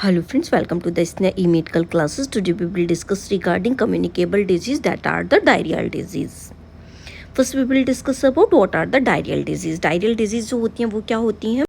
Hello friends, welcome to the SNA e-medical classes. Today we will discuss regarding communicable disease that are the diarrheal disease. First we will discuss about what are the diarrheal disease. Diarrheal disease जो होती हैं वो क्या होती हैं?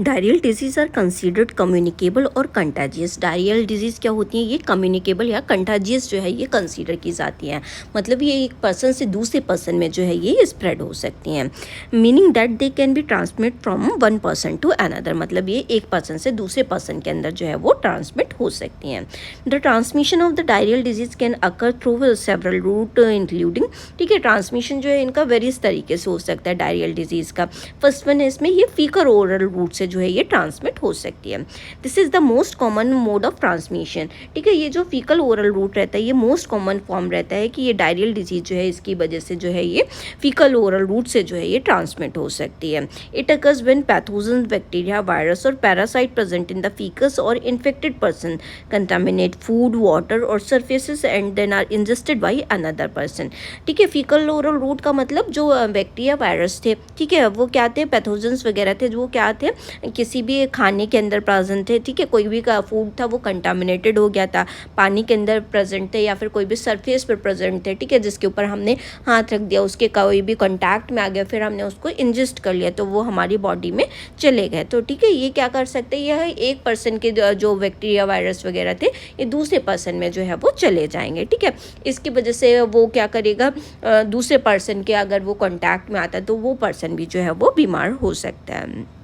Diarrhoeal disease are considered communicable और contagious. Diarrhoeal disease क्या होती हैं? ये कम्युनिकेबल या कंटाजियस जो है ये कंसीडर की जाती हैं. मतलब ये एक पर्सन से दूसरे पर्सन में जो है ये स्प्रेड हो सकती हैं. Meaning that they can be transmit from one person to another. मतलब ये एक पर्सन से दूसरे पर्सन के अंदर जो है वो ट्रांसमिट हो सकती हैं. The transmission of the diarrhoeal disease can occur through several route including. ठीक है, ट्रांसमिशन जो है इनका वेरियस तरीके से हो सकता है डायरियल डिजीज़ का. फर्स्ट वन है इसमें ये फीकर ओरल रूट से जो है ये ट्रांसमिट हो सकती है. This is the most common mode of transmission. ठीक है, ये जो फीकल ओरल रूट रहता है ये मोस्ट कॉमन फॉर्म रहता है कि ये डायरियल डिजीज जो है इसकी वजह से जो है ये फीकल ओरल रूट से जो है ये ट्रांसमिट हो सकती है. It occurs when pathogen bacteria virus और parasite present in the faeces और infected person contaminate food water और surfaces and then are ingested by another person. ठीक है, फीकल ओरल रूट का मतलब जो बैक्टीरिया वायरस थे, ठीक है, वो क्या थे, पैथोजन्स वगैरह थे, जो क्या थे, किसी भी खाने के अंदर प्रेजेंट थे. ठीक है, कोई भी का फूड था वो कंटामिनेटेड हो गया था, पानी के अंदर प्रेजेंट थे या फिर कोई भी सरफेस पर प्रेजेंट थे. ठीक है, जिसके ऊपर हमने हाथ रख दिया, उसके कोई भी कांटेक्ट में आ गया, फिर हमने उसको इंजेस्ट कर लिया तो वो हमारी बॉडी में चले गए. तो ठीक है, ये क्या कर सकते हैं, यह एक पर्सन के जो बैक्टीरिया वायरस वगैरह थे ये दूसरे पर्सन में जो है वो चले जाएंगे. ठीक है, इसकी वजह से वो क्या करेगा, दूसरे पर्सन के अगर वो कांटेक्ट में आता है तो वो पर्सन भी जो है वो बीमार हो सकता है.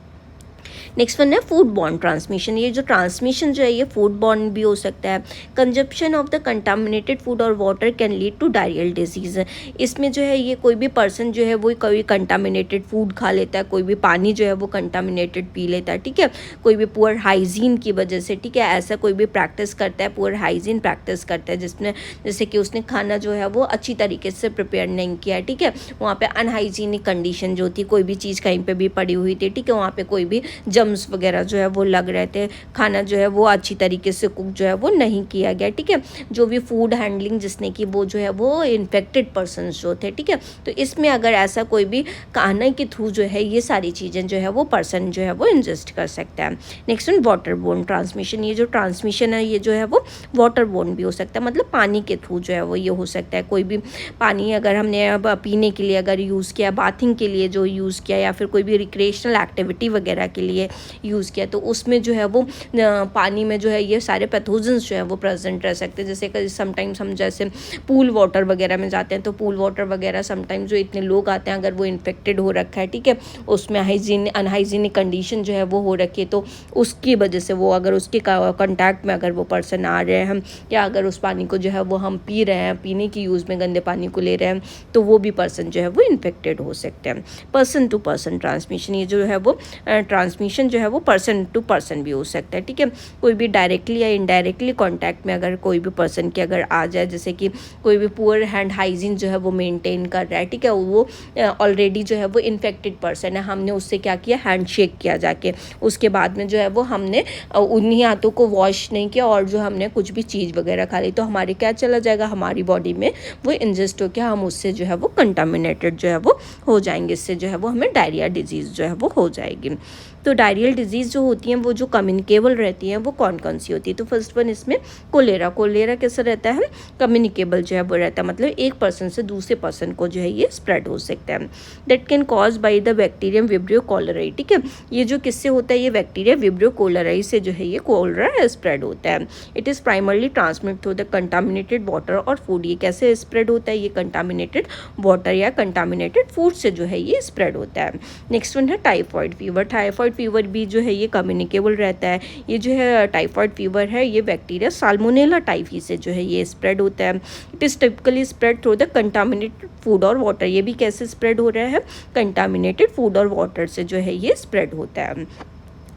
नेक्स्ट वन है फूड बॉर्न ट्रांसमिशन. ये जो ट्रांसमिशन जो है ये फूड बॉर्न भी हो सकता है. Consumption of the contaminated food और water can lead to diarrhoeal disease. इसमें जो है ये कोई भी पर्सन जो है वो कोई कंटामिनेटेड फूड खा लेता है, कोई भी पानी जो है वो कंटामिनेटेड पी लेता है. ठीक है, कोई भी पुअर हाइजीन की वजह से, ठीक है, ऐसा कोई भी प्रैक्टिस करता है, पुअर हाइजीन प्रैक्टिस करता है जिसमें जैसे कि उसने खाना जो है वो अच्छी तरीके से प्रिपेयर नहीं किया है. ठीक है, वहाँ पे अनहाइजीनिक कंडीशन जो थी, कोई भी चीज़ कहीं पे भी पड़ी हुई थी. ठीक है, वहाँ पे कोई भी जम्स वगैरह जो है वो लग रहे थे, खाना जो है वो अच्छी तरीके से कुक जो है वो नहीं किया गया. ठीक है, जो भी फूड हैंडलिंग जिसने की वो जो है वो इन्फेक्टेड पर्सन जो थे. ठीक है, तो इसमें अगर ऐसा कोई भी खाने के थ्रू जो है ये सारी चीज़ें जो है वो पर्सन जो है वो इंजेस्ट कर सकता है. Next one water borne transmission. ये जो ट्रांसमिशन है ये जो है वो वाटर बोर्न भी हो सकता है, मतलब पानी के थ्रू जो है वो ये हो सकता है. कोई भी पानी अगर हमने अब पीने के लिए अगर यूज़ किया, बाथिंग के लिए जो यूज़ किया या फिर कोई भी रिक्रिएशनल एक्टिविटी वगैरह के लिए यूज़ किया तो उसमें जो है वो पानी में जो है ये सारे पैथोजन्स जो है वो प्रेजेंट रह सकते हैं. जैसे समटाइम्स हम जैसे पूल वाटर वगैरह में जाते हैं तो पूल वाटर वगैरह समटाइम्स जो इतने लोग आते हैं अगर वो इन्फेक्टेड हो रखा है, ठीक है, उसमें अनहाइजीनिक कंडीशन जो है वो हो रखी है, तो उसकी वजह से वो अगर उसके कॉन्टैक्ट में अगर वो पर्सन आ रहे हैं या अगर उस पानी को जो है वो हम पी रहे हैं, पीने की यूज़ में गंदे पानी को ले रहे हैं, तो वो भी पर्सन जो है वो इन्फेक्टेड हो सकते हैं. Person to person transmission. ये जो है वो ट्रांसमिशन जो है वो पर्सन टू पर्सन भी हो सकता है. ठीक है, कोई भी डायरेक्टली या इनडायरेक्टली कांटेक्ट में अगर कोई भी पर्सन के अगर आ जाए, जैसे कि कोई भी पुअर हैंड हाइजीन जो है वो मेंटेन कर रहा है, ठीक है, वो ऑलरेडी जो है वो इन्फेक्टेड पर्सन है, हमने उससे क्या किया, हैंड शेक किया जाके, उसके बाद में जो है वो हमने उन्हीं हाथों को वॉश नहीं किया और जो हमने कुछ भी चीज़ वगैरह खा ली तो हमारे क्या चला जाएगा, हमारी बॉडी में वो इंजेस्ट हो गया, हम उससे जो है वो कंटामिनेटेड जो है वो हो जाएंगे, इससे जो है वो हमें डायरिया डिजीज़ जो है वो हो जाएगी. तो डायरियल डिजीज़ जो होती हैं वो जो कम्युनिकेबल रहती हैं वो कौन कौन सी होती है. तो फर्स्ट वन इसमें कोलेरा. कोलेरा कैसा रहता है, कम्युनिकेबल जो है वो रहता है, मतलब एक पर्सन से दूसरे पर्सन को जो है ये स्प्रेड हो सकता है. That can cause by the bacterium vibrio cholerae. ठीक है, ये जो किससे होता है, ये बैक्टीरिया विब्रियो कोलेराई से जो है ये कोलेरा स्प्रेड होता है. It is primarily transmit through the contaminated water और फूड. ये कैसे स्प्रेड होता है, ये कंटामिनेटेड वाटर या कंटामिनेटेड फूड से जो है ये स्प्रेड होता है. नेक्स्ट वन है टाइफॉइड फीवर. टाइफॉइड फीवर भी जो है ये कम्युनिकेबल रहता है. ये जो है टाइफॉइड फीवर है ये बैक्टीरिया साल्मोनेला टाइफी से जो है ये स्प्रेड होता है. It is typically spread through the contaminated food और वाटर. ये भी कैसे स्प्रेड हो रहा है, कंटामिनेटेड फूड और वाटर से जो है ये स्प्रेड होता है.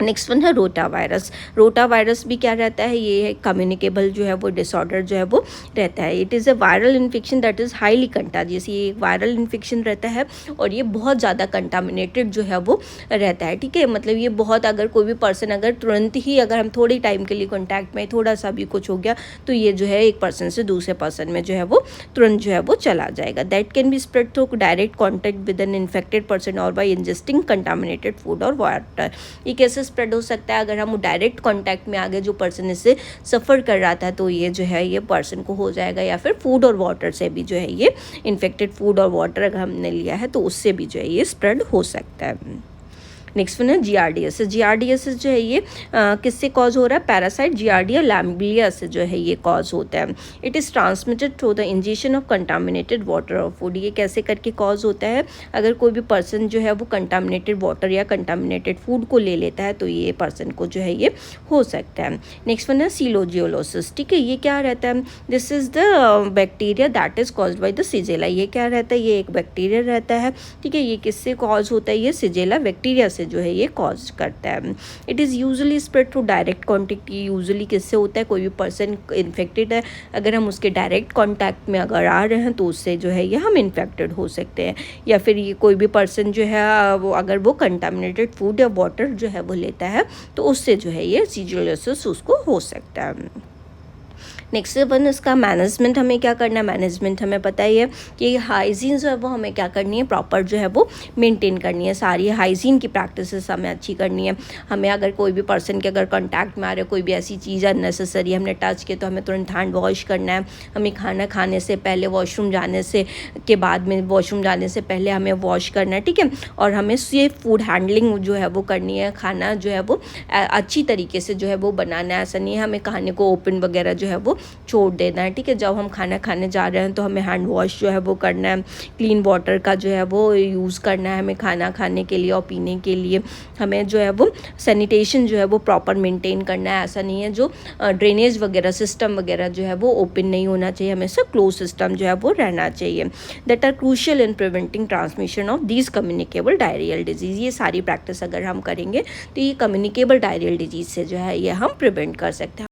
नेक्स्ट वन है रोटा वायरस. रोटा वायरस भी क्या रहता है, ये कम्युनिकेबल जो है वो डिसऑर्डर जो है वो रहता है. It is a viral infection that is highly contagious. ये एक वायरल इन्फेक्शन रहता है और ये बहुत ज़्यादा कंटामिनेटेड जो है वो रहता है. ठीक है, मतलब ये बहुत, अगर कोई भी पर्सन अगर तुरंत ही अगर हम थोड़ी टाइम के लिए कॉन्टैक्ट में थोड़ा सा भी कुछ हो गया तो ये जो है एक पर्सन से दूसरे पर्सन में जो है वो तुरंत जो है वो चला जाएगा. That can be spread through direct contact with an infected person और बाई इंजेस्टिंग कंटामिनेटेड फूड और वाटर. ये कैसे स्प्रेड हो सकता है? अगर हम डायरेक्ट कॉन्टैक्ट में आ गए, जो पर्सन इससे सफ़र कर रहा था, तो ये जो है ये पर्सन को हो जाएगा। या फिर फूड और वाटर से भी जो है ये इन्फेक्टेड फूड और वाटर अगर हमने लिया है तो उससे भी जो है ये स्प्रेड हो सकता है। नेक्स्ट वन है GRDS। GRDS जो है ये किससे कॉज हो रहा है? पैरासाइट जियार्डिया लैम्बिलिया से जो है ये कॉज होता है। It is transmitted through the injection of contaminated water और फूड। ये कैसे करके कॉज होता है? अगर कोई भी पर्सन जो है वो कंटामिनेटेड वाटर या कंटामिनेटेड फूड को ले लेता है तो ये पर्सन को जो है ये हो सकता है। नेक्स्ट वन है सीलोजियोलोसिस। ठीक है, ये क्या रहता है? This is the bacteria that is caused by the Shigella. ये क्या रहता है? ये एक बैक्टीरिया रहता है। ठीक है, ये किससे कॉज होता है? ये सिजेला बैक्टीरिया से जो है ये कॉज करता है। It is usually spread through direct contact. ये यूजुअली किससे होता है? कोई भी पर्सन इन्फेक्टेड है, अगर हम उसके डायरेक्ट कॉन्टैक्ट में अगर आ रहे हैं तो उससे जो है ये हम इन्फेक्टेड हो सकते हैं। या फिर ये कोई भी पर्सन जो है वो अगर वो कंटामिनेटेड फूड या वाटर जो है वो लेता है तो उससे जो है ये सीजियोलोसिस उसको हो सकता है। नेक्स्ट वन इसका मैनेजमेंट हमें क्या करना है? मैनेजमेंट हमें पता ही है कि हाइजीन जो है वो हमें क्या करनी है? प्रॉपर जो है वो मेंटेन करनी है। सारी हाइजीन की प्रैक्टिसेस हमें अच्छी करनी है। हमें अगर कोई भी पर्सन के अगर कांटेक्ट में आ रहे, कोई भी ऐसी चीज़ अननेसेसरी हमने टच की तो हमें तुरंत हैंड वॉश करना है। हमें खाना खाने से पहले, वॉशरूम जाने से के बाद में, वॉशरूम जाने से पहले हमें वॉश करना है। ठीक है, और हमें सेफ फूड हैंडलिंग जो है वो करनी है। खाना जो है वो अच्छी तरीके से जो है वो बनाना है। ऐसा नहीं है हमें खाने को ओपन वगैरह जो है वो छोड़ देना है। ठीक है, जब हम खाना खाने जा रहे हैं तो हमें हैंड वॉश जो है वो करना है। क्लीन वाटर का जो है वो यूज़ करना है हमें खाना खाने के लिए और पीने के लिए। हमें जो है वो सैनिटेशन जो है वो प्रॉपर मेंटेन करना है। ऐसा नहीं है जो ड्रेनेज वगैरह सिस्टम वगैरह जो है वो ओपन नहीं होना चाहिए, हमेशा क्लोज सिस्टम जो है वो रहना चाहिए। That are crucial in preventing transmission of these communicable diarrhoeal disease. ये सारी प्रैक्टिस अगर हम करेंगे तो ये कम्युनिकेबल डायरियल डिजीज़ से जो है ये हम प्रिवेंट कर सकते हैं।